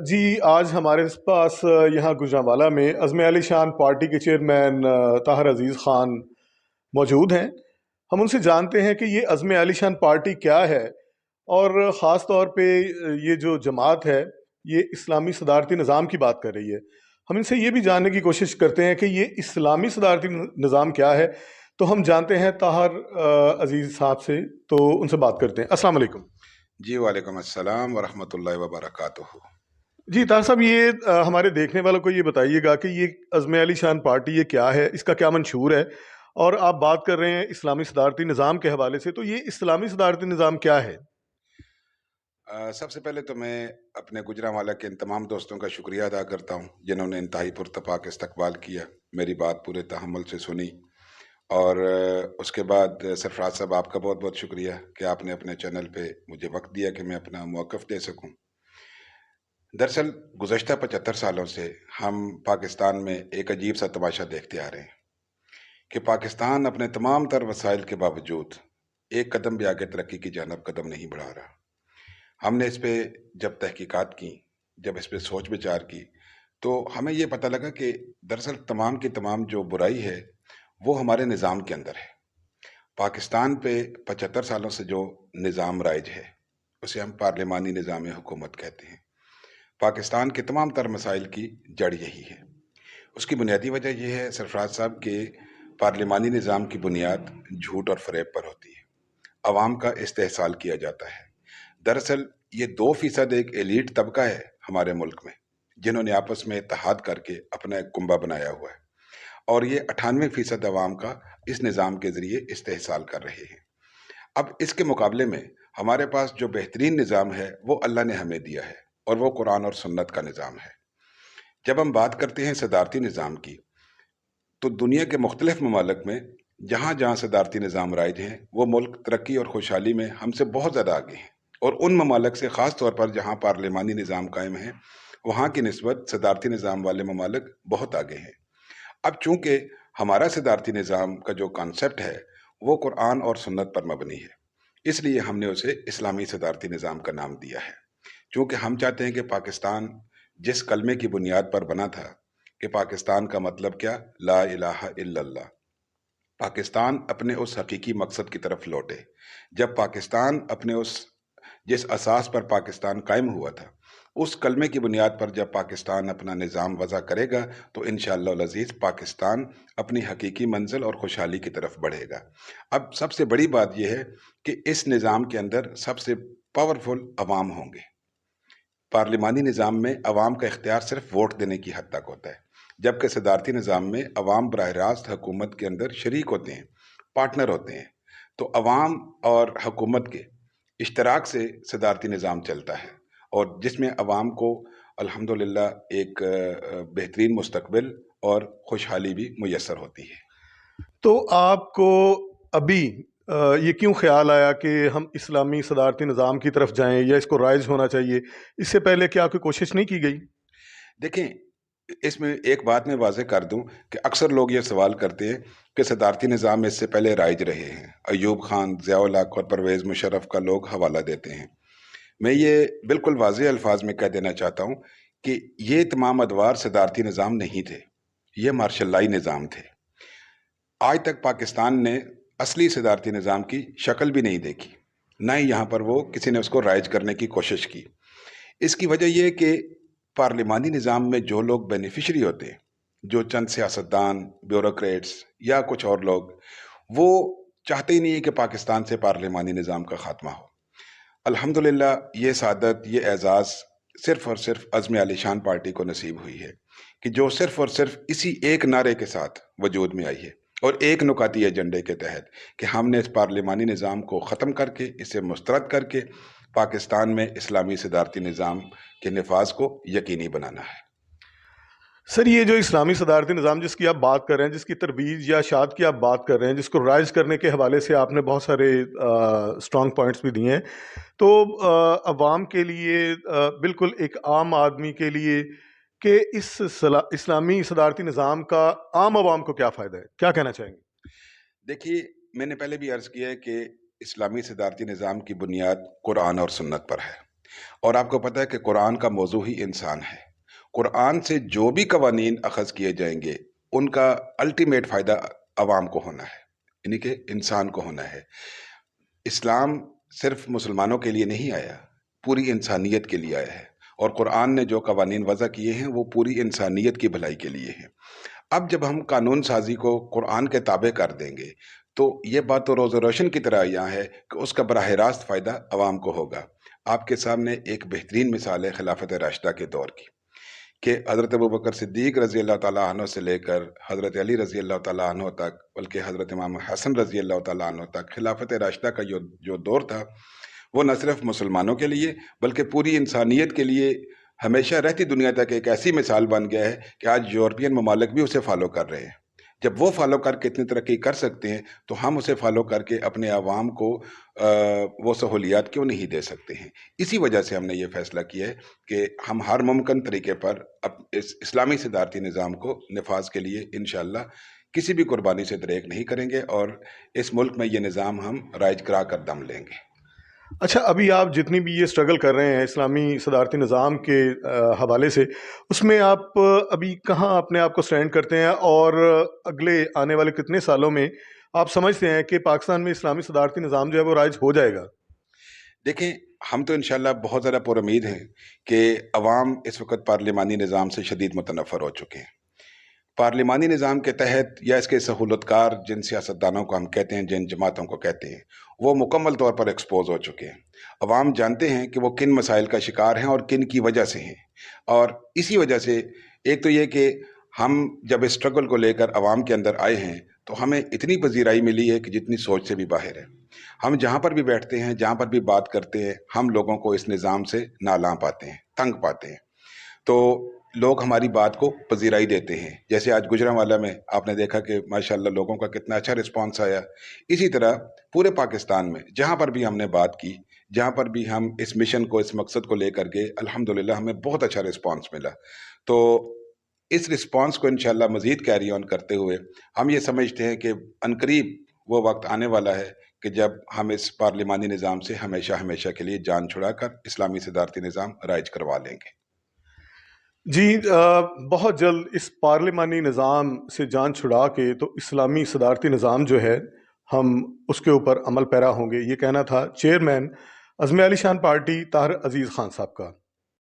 جی آج ہمارے پاس یہاں گوجرانوالہ میں عزم علی شان پارٹی کے چیئرمین طاہر عزیز خان موجود ہیں۔ ہم ان سے جانتے ہیں کہ یہ عزم علی شان پارٹی کیا ہے، اور خاص طور پہ یہ جو جماعت ہے یہ اسلامی صدارتی نظام کی بات کر رہی ہے۔ ہم ان سے یہ بھی جاننے کی کوشش کرتے ہیں کہ یہ اسلامی صدارتی نظام کیا ہے، تو ہم جانتے ہیں طاہر عزیز صاحب سے، تو ان سے بات کرتے ہیں۔ السلام علیکم۔ جی وعلیکم السلام ورحمۃ اللہ وبرکاتہ۔ جی طاہر صاحب، یہ ہمارے دیکھنے والوں کو یہ بتائیے گا کہ یہ عزم علی شان پارٹی یہ کیا ہے، اس کا کیا منشور ہے، اور آپ بات کر رہے ہیں اسلامی صدارتی نظام کے حوالے سے، تو یہ اسلامی صدارتی نظام کیا ہے؟ سب سے پہلے تو میں اپنے گجرانوالہ کے ان تمام دوستوں کا شکریہ ادا کرتا ہوں جنہوں نے انتہائی پرتپاک استقبال کیا، میری بات پورے تحمل سے سنی، اور اس کے بعد سرفراز صاحب آپ کا بہت بہت شکریہ کہ آپ نے اپنے چینل پہ مجھے وقت دیا کہ میں اپنا موقف دے سکوں۔ دراصل گزشتہ 75 سالوں سے ہم پاکستان میں ایک عجیب سا تماشا دیکھتے آ رہے ہیں کہ پاکستان اپنے تمام تر وسائل کے باوجود ایک قدم بھی آگے ترقی کی جانب قدم نہیں بڑھا رہا۔ ہم نے اس پہ جب تحقیقات کی، جب اس پہ سوچ بچار کی، تو ہمیں یہ پتہ لگا کہ دراصل تمام کی تمام جو برائی ہے وہ ہمارے نظام کے اندر ہے۔ پاکستان پہ 75 سالوں سے جو نظام رائج ہے اسے ہم پارلیمانی نظام حکومت کہتے ہیں۔ پاکستان کے تمام تر مسائل کی جڑ یہی ہے۔ اس کی بنیادی وجہ یہ ہے سرفراز صاحب کہ پارلیمانی نظام کی بنیاد جھوٹ اور فریب پر ہوتی ہے، عوام کا استحصال کیا جاتا ہے۔ دراصل یہ 2% ایک ایلیٹ طبقہ ہے ہمارے ملک میں جنہوں نے آپس میں اتحاد کر کے اپنا ایک کنبہ بنایا ہوا ہے، اور یہ 98% عوام کا اس نظام کے ذریعے استحصال کر رہے ہیں۔ اب اس کے مقابلے میں ہمارے پاس جو بہترین نظام ہے وہ اللہ نے ہمیں دیا ہے، اور وہ قرآن اور سنت کا نظام ہے۔ جب ہم بات کرتے ہیں صدارتی نظام کی، تو دنیا کے مختلف ممالک میں جہاں جہاں صدارتی نظام رائج ہیں وہ ملک ترقی اور خوشحالی میں ہم سے بہت زیادہ آگے ہیں، اور ان ممالک سے خاص طور پر جہاں پارلیمانی نظام قائم ہے وہاں کی نسبت صدارتی نظام والے ممالک بہت آگے ہیں۔ اب چونکہ ہمارا صدارتی نظام کا جو کانسیپٹ ہے وہ قرآن اور سنت پر مبنی ہے، اس لیے ہم نے اسے اسلامی صدارتی نظام کا نام دیا ہے، چونکہ ہم چاہتے ہیں کہ پاکستان جس کلمے کی بنیاد پر بنا تھا کہ پاکستان کا مطلب کیا، لا الہ الا اللہ، پاکستان اپنے اس حقیقی مقصد کی طرف لوٹے۔ جب پاکستان اپنے جس اساس پر پاکستان قائم ہوا تھا اس کلمے کی بنیاد پر جب پاکستان اپنا نظام وضع کرے گا تو انشاءاللہ العزیز پاکستان اپنی حقیقی منزل اور خوشحالی کی طرف بڑھے گا۔ اب سب سے بڑی بات یہ ہے کہ اس نظام کے اندر سب سے پاورفل عوام ہوں گے۔ پارلیمانی نظام میں عوام کا اختیار صرف ووٹ دینے کی حد تک ہوتا ہے، جبکہ صدارتی نظام میں عوام براہ راست حکومت کے اندر شریک ہوتے ہیں، پارٹنر ہوتے ہیں۔ تو عوام اور حکومت کے اشتراک سے صدارتی نظام چلتا ہے، اور جس میں عوام کو الحمدللہ ایک بہترین مستقبل اور خوشحالی بھی میسر ہوتی ہے۔ تو آپ کو ابھی یہ کیوں خیال آیا کہ ہم اسلامی صدارتی نظام کی طرف جائیں یا اس کو رائج ہونا چاہیے؟ اس سے پہلے کیا کوئی کوشش نہیں کی گئی؟ دیکھیں، اس میں ایک بات میں واضح کر دوں کہ اکثر لوگ یہ سوال کرتے ہیں کہ صدارتی نظام اس سے پہلے رائج رہے ہیں، ایوب خان، ضیاء الحق اور پرویز مشرف کا لوگ حوالہ دیتے ہیں۔ میں یہ بالکل واضح الفاظ میں کہہ دینا چاہتا ہوں کہ یہ تمام ادوار صدارتی نظام نہیں تھے، یہ مارشل لائی نظام تھے۔ آج تک پاکستان نے اصلی صدارتی نظام کی شکل بھی نہیں دیکھی، نہ ہی یہاں پر وہ کسی نے اس کو رائج کرنے کی کوشش کی۔ اس کی وجہ یہ کہ پارلیمانی نظام میں جو لوگ بینیفیشری ہوتے ہیں، جو چند سیاستدان، بیوروکریٹس یا کچھ اور لوگ، وہ چاہتے ہی نہیں ہے کہ پاکستان سے پارلیمانی نظام کا خاتمہ ہو۔ الحمدللہ یہ سعادت، یہ اعزاز صرف اور صرف عزم علی شان پارٹی کو نصیب ہوئی ہے کہ جو صرف اور صرف اسی ایک نعرے کے ساتھ وجود میں آئی ہے، اور ایک نکاتی ایجنڈے کے تحت کہ ہم نے اس پارلیمانی نظام کو ختم کر کے، اسے مسترد کر کے پاکستان میں اسلامی صدارتی نظام کے نفاذ کو یقینی بنانا ہے۔ سر، یہ جو اسلامی صدارتی نظام جس کی آپ بات کر رہے ہیں، جس کی ترویج یا اشاعت کی آپ بات کر رہے ہیں، جس کو رائج کرنے کے حوالے سے آپ نے بہت سارے اسٹرانگ پوائنٹس بھی دیے ہیں، تو عوام کے لیے، بالکل ایک عام آدمی کے لیے، کہ اس اسلامی صدارتی نظام کا عام عوام کو کیا فائدہ ہے، کیا کہنا چاہیں گے؟ دیکھیے، میں نے پہلے بھی عرض کیا ہے کہ اسلامی صدارتی نظام کی بنیاد قرآن اور سنت پر ہے۔ اور آپ کو پتہ ہے کہ قرآن کا موضوع ہی انسان ہے. قرآن سے جو بھی قوانین اخذ کیے جائیں گے ان کا الٹیمیٹ فائدہ عوام کو ہونا ہے، یعنی کہ انسان کو ہونا ہے. اسلام صرف مسلمانوں کے لیے نہیں آیا، پوری انسانیت کے لیے آیا ہے، اور قرآن نے جو قوانین وضع کیے ہیں وہ پوری انسانیت کی بھلائی کے لیے ہیں. اب جب ہم قانون سازی کو قرآن کے تابع کر دیں گے تو یہ بات تو روز روشن کی طرح یہاں ہے کہ اس کا براہ راست فائدہ عوام کو ہوگا. آپ کے سامنے ایک بہترین مثال ہے خلافت راشدہ کے دور کی، کہ حضرت ابوبکر صدیق رضی اللہ تعالیٰ عنہ سے لے کر حضرت علی رضی اللہ تعالیٰ عنہ تک، بلکہ حضرت امام حسن رضی اللہ تعالیٰ عنہ تک، خلافت راشدہ کا جو دور تھا وہ نہ صرف مسلمانوں کے لیے بلکہ پوری انسانیت کے لیے ہمیشہ رہتی دنیا تک ایک ایسی مثال بن گیا ہے کہ آج یورپین ممالک بھی اسے فالو کر رہے ہیں. جب وہ فالو کر کے اتنی ترقی کر سکتے ہیں تو ہم اسے فالو کر کے اپنے عوام کو وہ سہولیات کیوں نہیں دے سکتے ہیں؟ اسی وجہ سے ہم نے یہ فیصلہ کیا ہے کہ ہم ہر ممکن طریقے پر اس اسلامی صدارتی نظام کو نفاذ کے لیے انشاءاللہ کسی بھی قربانی سے دریغ نہیں کریں گے، اور اس ملک میں یہ نظام ہم رائج کرا کر دم لیں گے. اچھا، ابھی آپ جتنی بھی یہ اسٹرگل کر رہے ہیں اسلامی صدارتی نظام کے حوالے سے، اس میں آپ ابھی کہاں اپنے آپ کو سٹینڈ کرتے ہیں، اور اگلے آنے والے کتنے سالوں میں آپ سمجھتے ہیں کہ پاکستان میں اسلامی صدارتی نظام جو ہے وہ رائج ہو جائے گا؟ دیکھیں، ہم تو انشاءاللہ بہت زیادہ پر امید ہیں کہ عوام اس وقت پارلیمانی نظام سے شدید متنفر ہو چکے ہیں. پارلیمانی نظام کے تحت یا اس کے سہولتکار جن سیاستدانوں کو ہم کہتے ہیں، جن جماعتوں کو کہتے ہیں، وہ مکمل طور پر ایکسپوز ہو چکے ہیں. عوام جانتے ہیں کہ وہ کن مسائل کا شکار ہیں اور کن کی وجہ سے ہیں، اور اسی وجہ سے ایک تو یہ کہ ہم جب اسٹرگل کو لے کر عوام کے اندر آئے ہیں تو ہمیں اتنی پذیرائی ملی ہے کہ جتنی سوچ سے بھی باہر ہے. ہم جہاں پر بھی بیٹھتے ہیں، جہاں پر بھی بات کرتے ہیں، ہم لوگوں کو اس نظام سے نالاں پاتے ہیں، تنگ پاتے ہیں. تو لوگ ہماری بات کو پذیرائی دیتے ہیں. جیسے آج گوجرانوالہ میں آپ نے دیکھا کہ ماشاءاللہ لوگوں کا کتنا اچھا رسپانس آیا. اسی طرح پورے پاکستان میں جہاں پر بھی ہم نے بات کی، جہاں پر بھی ہم اس مشن کو، اس مقصد کو لے کر گئے، الحمدللہ ہمیں بہت اچھا رسپانس ملا. تو اس رسپانس کو انشاءاللہ مزید کیری آن کرتے ہوئے ہم یہ سمجھتے ہیں کہ عنقریب وہ وقت آنے والا ہے کہ جب ہم اس پارلیمانی نظام سے ہمیشہ ہمیشہ کے لیے جان چھڑا کر اسلامی صدارتی نظام رائج کروا لیں گے. جی، بہت جلد اس پارلیمانی نظام سے جان چھڑا کے تو اسلامی صدارتی نظام جو ہے ہم اس کے اوپر عمل پیرا ہوں گے، یہ کہنا تھا چیئرمین عزم علی شان پارٹی طاہر عزیز خان صاحب کا.